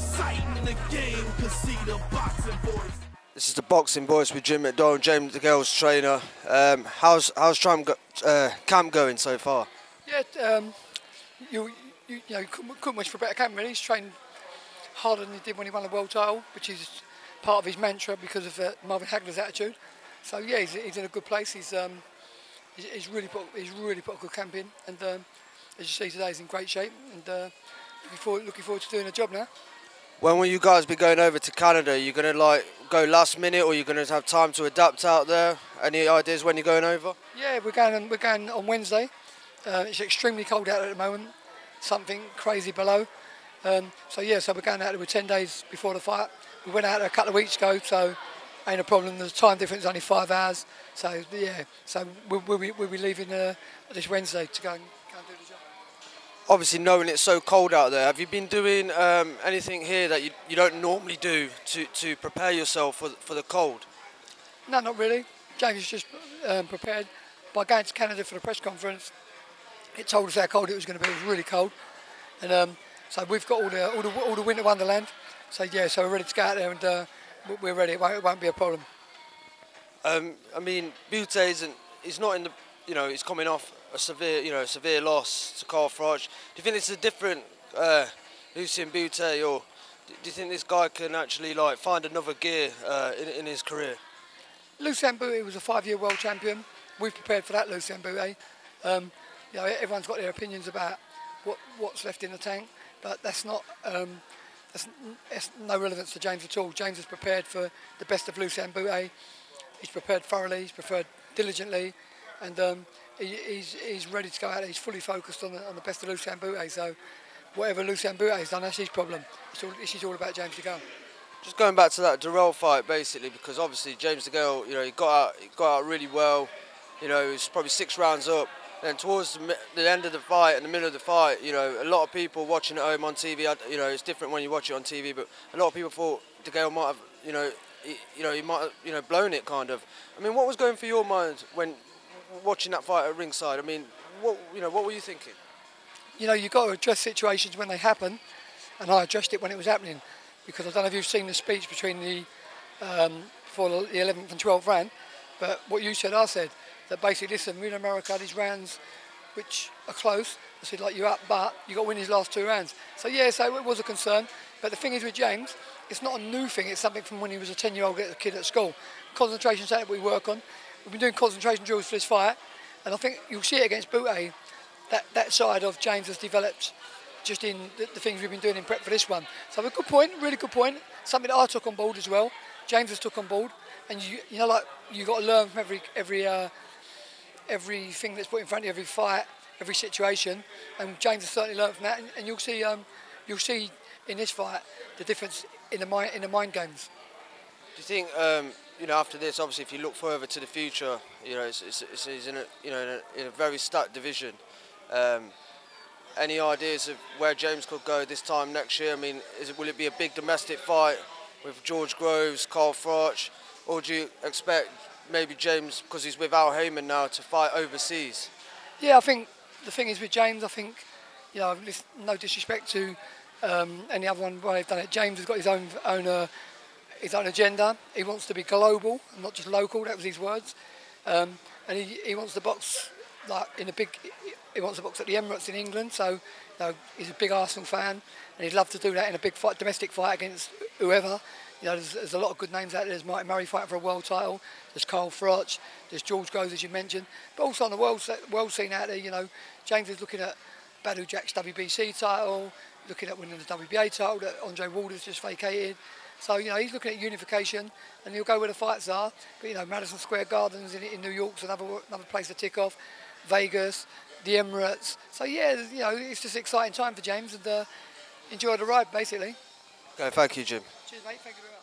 exciting in the game, cause see the boxing voice. This is the Boxing Voice with Jim McDonnell, James Degale's trainer. How's camp going so far? Yeah, you know, couldn't wish for a better camp really. He's trained harder than he did when he won the world title, which is part of his mantra because of Marvin Hagler's attitude. So yeah, he's in a good place. He's really put a good camp in, and as you see today, he's in great shape, and looking forward to doing the job now. When will you guys be going over to Canada? Are you going to go last minute, or are you going to have time to adapt out there? Any ideas when you're going over? Yeah, we're going on Wednesday. It's extremely cold out at the moment, something crazy below. So we're going out there with 10 days before the fight. We went out there a couple of weeks ago, so ain't a problem. The time difference is only 5 hours. So yeah, so we'll be leaving this Wednesday to go and do the job. Obviously, knowing it's so cold out there, have you been doing anything here that you don't normally do to prepare yourself for the cold? No, not really. James just prepared by going to Canada for the press conference. It told us how cold it was going to be. It was really cold, and so we've got all the winter wonderland. So yeah, so we're ready to go out there, and we're ready. It won't be a problem. I mean, Bute he's not in the, he's coming off a severe loss to Carl Froch. Do you think it's a different Lucian Bute, or do you think this guy can actually find another gear in his career? Lucian Bute was a 5-year world champion. We've prepared for that, Lucian Bute. Everyone's got their opinions about what's left in the tank, but that's not that's no relevance to James at all. James is prepared for the best of Lucian Bute. He's prepared thoroughly. He's prepared diligently, and he's ready to go out there. He's fully focused on the best of Lucian Bute. So whatever Lucian Bute has done, that's his problem. It's all about James Degale. Just going back to that Degale fight, basically, because obviously James Degale, he got out really well. He was probably 6 rounds up. Then towards the end of the fight, in the middle of the fight, a lot of people watching at home on TV, it's different when you watch it on TV, but a lot of people thought Degale might have, he might have, blown it, kind of. I mean, what was going through your mind when watching that fight at ringside? I mean, what were you thinking? You've got to address situations when they happen, and I addressed it when it was happening, because I don't know if you've seen the speech between before the 11th and 12th round, but what you said, I said. That basically, listen, we're in America, these rounds which are close, I said, you're up, but you've got to win these last 2 rounds. So yeah, so it was a concern. But the thing is with James, it's not a new thing, it's something from when he was a 10-year-old kid at school. Concentration something we work on. We've been doing concentration drills for this fight, and I think you'll see it against Bute, that side of James has developed just in the things we've been doing in prep for this one. So a good point, really good point, something that I took on board as well. James has took on board, and you've got to learn from everything that's put in front of you, every fight, every situation, and James has certainly learned from that. And you'll see in this fight the difference in the mind games. Do you think after this, obviously, if you look further to the future, he's in a very stacked division. Any ideas of where James could go this time next year? I mean, will it be a big domestic fight with George Groves, Carl Froch, or do you expect maybe James, because he's with Al Heyman now, to fight overseas? Yeah, I think the thing is with James, I think, no disrespect to any other one where they've done it, James has got his own agenda. He wants to be global, not just local. That was his words. And he wants to box he wants to box at the Emirates in England. So he's a big Arsenal fan, and he'd love to do that in a big fight, domestic fight against whoever. There's a lot of good names out there. There's Martin Murray fighting for a world title. There's Carl Froch. There's George Groves, as you mentioned. But also on the world scene out there, James is looking at Badou Jack's WBC title, looking at winning the WBA title that Andre Ward's just vacated. So, he's looking at unification, and he'll go where the fights are. But, Madison Square Gardens in New York's another place to tick off. Vegas, the Emirates. So, yeah, it's just an exciting time for James, and enjoy the ride, basically. Okay, thank you, Jim. Cheers, mate. Thank you very much.